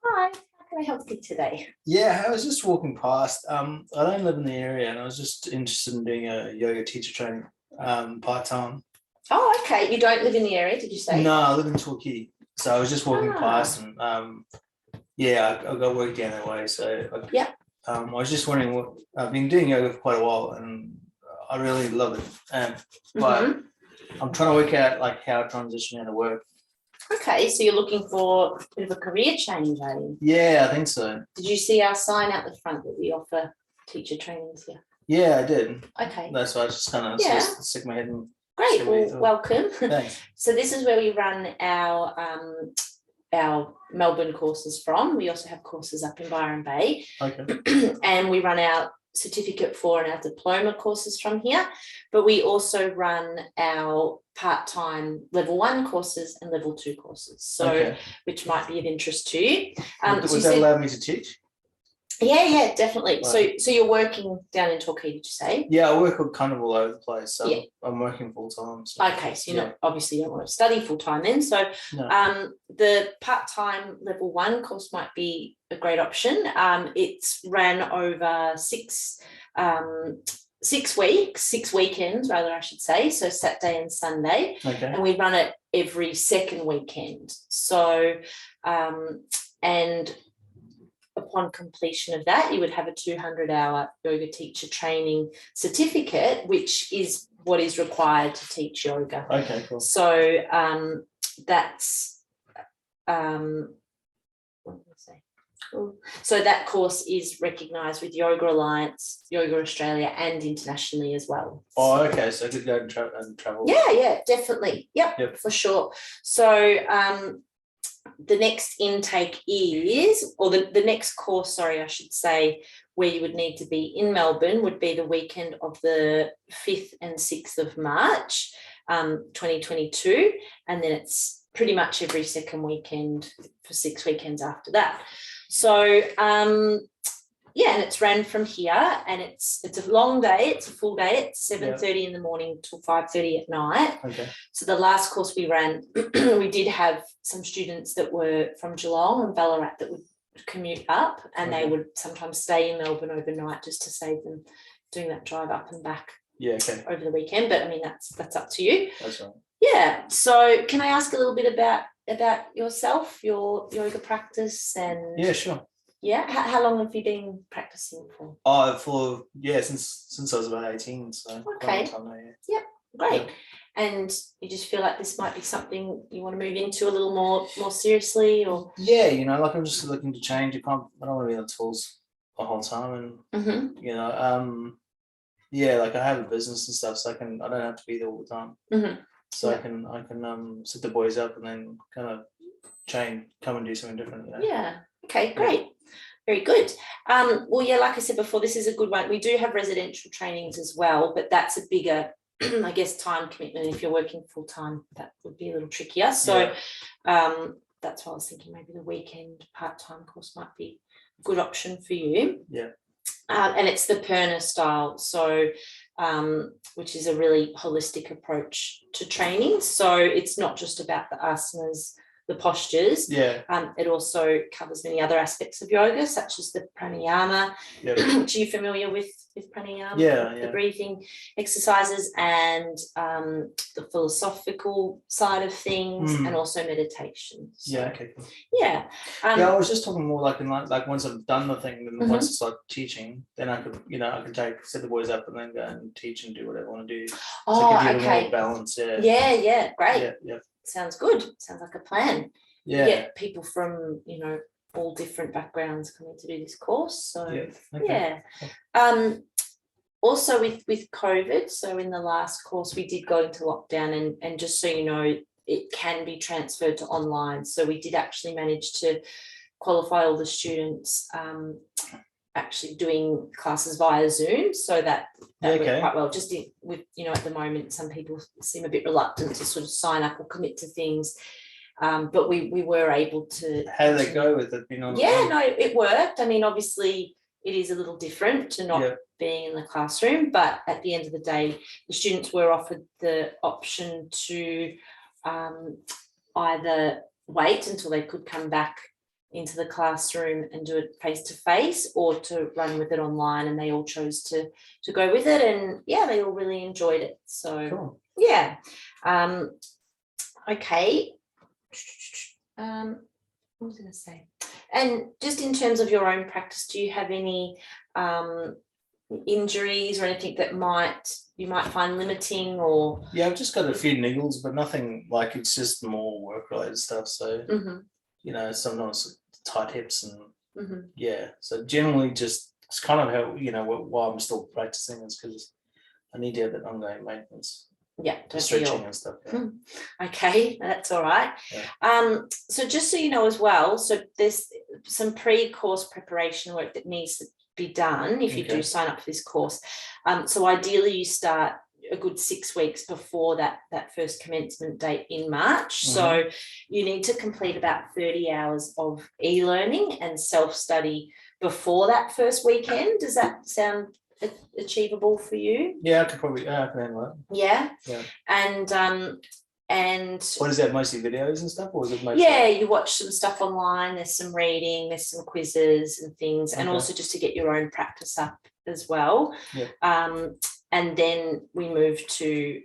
Hi, how can I help you today? Yeah, I was just walking past. I don't live in the area, and I was just interested in doing a yoga teacher training, part time. Oh, okay. You don't live in the area, did you say? No, I live in Torquay, so I was just walking Ah, past, and yeah, I got work down that way. yeah. I was just wondering what I've been doing yoga for quite a while, and I really love it. But hmm I'm trying to work out like how to transition into work. Okay, so you're looking for a bit of a career change, are you? Yeah, I think so. Did you see our sign out the front that we offer teacher trainings here? Yeah, I did. Okay. That's why I just kind of Yeah. stick my head in. See Great. what you Well, thought. welcome. Thanks. So this is where we run our Melbourne courses from. We also have courses up in Byron Bay. Okay. And we run our certificate 4 and our diploma courses from here, but we also run our part-time level 1 courses and level 2 courses, so Okay. which might be of interest to you. Would So you that said, allow me to teach? yeah, definitely. Right. So you're working down in Torquay, did you say? Yeah, I work kind of all over the place. So Yeah. I'm working full time. So. Okay, so you're not obviously you don't want to study full time then. So No. the part-time level 1 course might be a great option. It's ran over 6 weeks, 6 weekends rather, I should say. So Saturday and Sunday. Okay. And we run it every second weekend. So and upon completion of that, you would have a 200-hour yoga teacher training certificate, which is what is required to teach yoga. Okay, cool. So that's what did I say? So that course is recognised with Yoga Alliance, Yoga Australia, and internationally as well. Oh, okay. So I could go and travel. Yeah, definitely. Yep, for sure. So the next intake is, or the next course, sorry, I should say, where you would need to be in Melbourne would be the weekend of the 5th and 6th of March, 2022. And then it's pretty much every second weekend for 6 weekends after that. So, yeah, and it's ran from here, and it's a long day. It's a full day. It's 7:30 in the morning till 5:30 at night. Okay. So the last course we ran, we did have some students that were from Geelong and Ballarat that would commute up, and they would sometimes stay in Melbourne overnight just to save them doing that drive up and back. Yeah. Okay. Over the weekend, but I mean that's up to you. That's right. Yeah. So can I ask a little bit about yourself, your yoga practice, and yeah, sure. Yeah, how long have you been practicing for? Since I was about 18, so okay. Time now, yeah. Yep, great. Yep. And you just feel like this might be something you want to move into a little more seriously, or? Yeah, like I'm just looking to change. I don't want to be on the tools the whole time, and yeah, like I have a business and stuff, so I don't have to be there all the time. So I can set the boys up and then kind of come and do something different. Yeah. Okay, great. Very good. Well, yeah, like I said before, this is a good one. We do have residential trainings as well, but that's a bigger, I guess, time commitment. If you're working full time, that would be a little trickier. So that's why I was thinking maybe the weekend part-time course might be a good option for you. Yeah. And it's the Perna style, so which is a really holistic approach to training. So it's not just about the asanas, the postures. Yeah. It also covers many other aspects of yoga, such as the pranayama, which are you familiar with pranayama? Yeah. The breathing exercises, and the philosophical side of things, and also meditation. So, okay. Cool. Yeah. I was just talking more like once I've done the thing, then once it's like teaching, then I could set the boys up and then go and teach and do whatever I want to do. Oh, so okay. More balance. Yeah. Great. Yeah. Sounds good. Sounds like a plan. Yeah. You get people from all different backgrounds coming to do this course. So yeah. Also with COVID, so in the last course we did go into lockdown, and just so you know, it can be transferred to online. So we did actually manage to qualify all the students actually doing classes via Zoom, so that went quite well. Just with at the moment some people seem a bit reluctant to sort of sign up or commit to things, but we were able to. How did they go with it? It worked. I mean, obviously it is a little different to not being in the classroom, but at the end of the day the students were offered the option to either wait until they could come back into the classroom and do it face to face, or to run with it online, and they all chose to go with it, and yeah, they all really enjoyed it. So Cool. yeah. Okay. What was I going to say? And just in terms of your own practice, do you have any injuries or anything that you might find limiting? Or yeah, I've just got a few niggles, but nothing like, it's just more work related stuff. So you know, sometimes tight hips and yeah. So generally, just it's kind of how, you know, why I'm still practicing is because I need to have that ongoing maintenance. Yeah, stretching and stuff. Yeah. Okay, that's all right. Yeah. So just so you know as well, so there's some pre-course preparation work that needs to be done if you do sign up for this course. So ideally you start a good 6 weeks before that first commencement date in March. So you need to complete about 30 hours of e-learning and self-study before that first weekend. Does that sound achievable for you? Yeah, I can handle it. Yeah. And what is that, mostly videos and stuff, or is it mostly? Yeah, you watch some stuff online, there's some reading, there's some quizzes and things, and also just to get your own practice up as well. And then we move to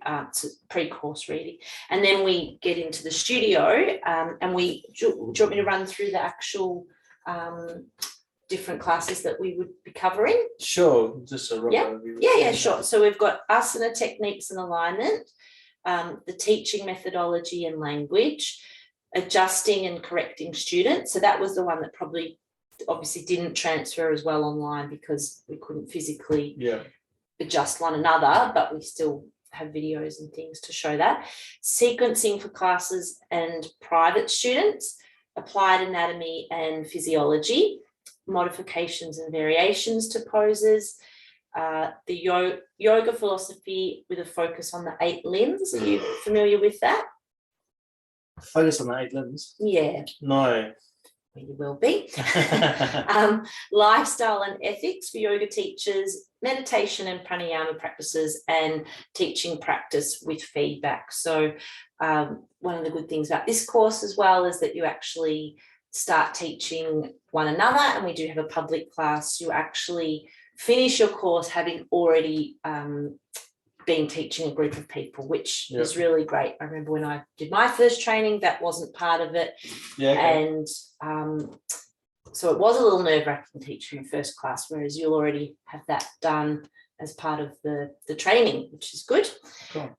pre-course reading, and then we get into the studio, and do you want me to run through the actual different classes that we would be covering? Sure, just a rough overview. Yeah, sure. So we've got asana techniques and alignment, the teaching methodology and language, adjusting and correcting students. So that was the one that probably obviously didn't transfer as well online because we couldn't physically adjust one another, but we still have videos and things to show that. Sequencing for classes and private students, applied anatomy and physiology, modifications and variations to poses, the yoga philosophy with a focus on the 8 limbs. Are you familiar with that? Focus on the 8 limbs? Yeah. No. Well, you will be. Lifestyle and ethics for yoga teachers, meditation and pranayama practices, and teaching practice with feedback. So one of the good things about this course as well is that you actually start teaching one another, and we do have a public class. You actually finish your course having already been teaching a group of people, which is really great. I remember when I did my first training, that wasn't part of it. And so it was a little nerve-wracking teaching in first class, whereas you'll already have that done as part of the training, which is good. Cool.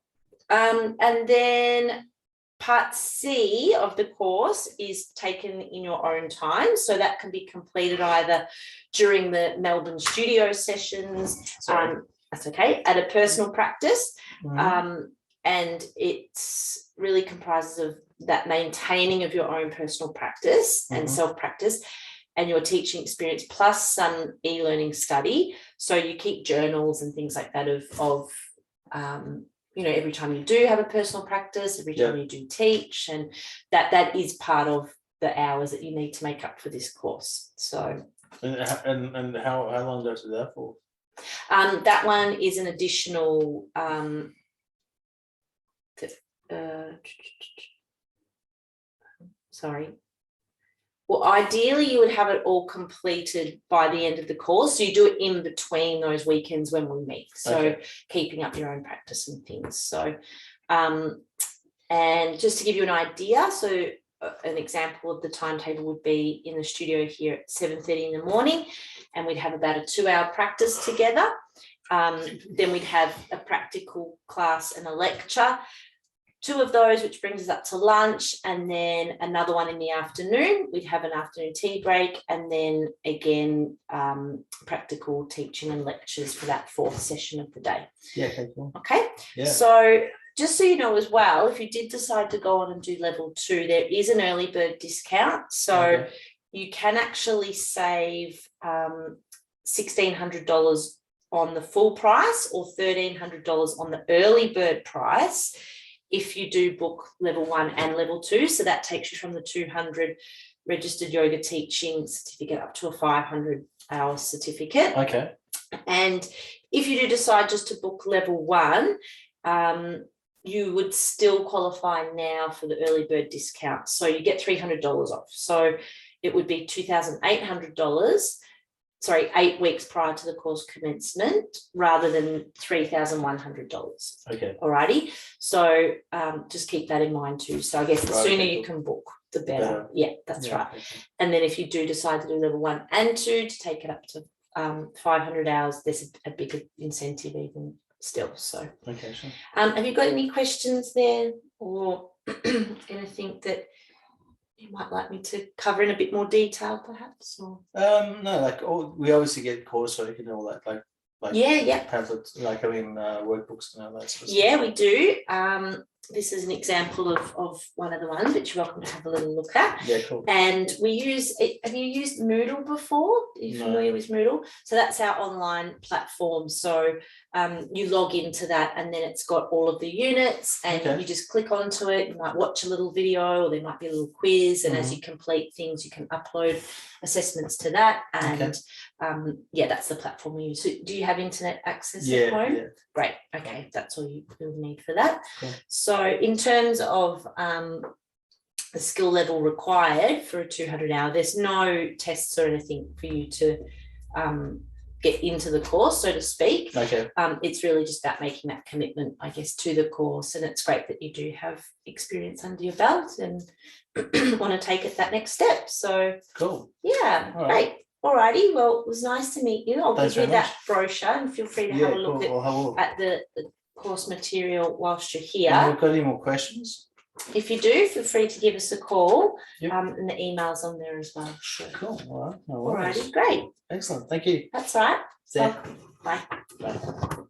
And then Part C of the course is taken in your own time. So that can be completed either during the Melbourne studio sessions, that's okay, at a personal practice. And it's really comprises of that maintaining of your own personal practice and self-practice and your teaching experience, plus some e-learning study. So you keep journals and things like that of you know, every time you do have a personal practice, every time you do teach, and that is part of the hours that you need to make up for this course. So and how long does it that for? That one is an additional well, ideally you would have it all completed by the end of the course. So you do it in between those weekends when we meet. So keeping up your own practice and things. So and just to give you an idea, so an example of the timetable would be in the studio here at 7:30 in the morning, and we'd have about a 2-hour practice together. Then we'd have a practical class and a lecture, 2 of those, which brings us up to lunch, and then another one in the afternoon. We'd have an afternoon tea break, and then again practical teaching and lectures for that 4th session of the day. Okay. So just so you know as well, if you did decide to go on and do level 2, there is an early bird discount. So you can actually save $1,600 on the full price, or $1,300 on the early bird price if you do book level 1 and level 2. So that takes you from the 200 registered yoga teaching certificate up to a 500-hour certificate. And if you do decide just to book level 1, you would still qualify now for the early bird discount. So you get $300 off. So it would be $2,800. Sorry, 8 weeks prior to the course commencement rather than $3,100. Okay. Alrighty. So just keep that in mind too. So I guess the sooner you can book, the better. Yeah, that's right. Okay. And then if you do decide to do level 1 and 2 to take it up to 500 hours, there's a bigger incentive even still. So okay, sure. Have you got any questions there or anything that you might like me to cover in a bit more detail, perhaps? Or? No, like we obviously get coursework and all that, like pamphlets, like workbooks and all that sort of stuff. Yeah, we do. This is an example of one of the ones which you're welcome to have a little look at. Yeah, cool. And we use it. Have you used Moodle before? Are you familiar with Moodle? So that's our online platform. So you log into that and then it's got all of the units and you just click onto it. You might watch a little video or there might be a little quiz, and as you complete things, you can upload assessments to that. And that's the platform we use. So do you have internet access at home? Yeah. Great. Okay, that's all you'll need for that. Cool. So in terms of the skill level required for a 200-hour, there's no tests or anything for you to get into the course, so to speak. Okay. It's really just about making that commitment, I guess, to the course. And it's great that you do have experience under your belt and want to take it that next step. So cool. Yeah, all great. Right. Alrighty, well, it was nice to meet you. I'll give you that brochure and feel free to have a look at the course material whilst you're here. Have you got any more questions? If you do, feel free to give us a call. And the email's on there as well. Sure. Cool. All right. No worries. Alrighty, great. Excellent. Thank you. That's all right. Yeah. Bye. Bye.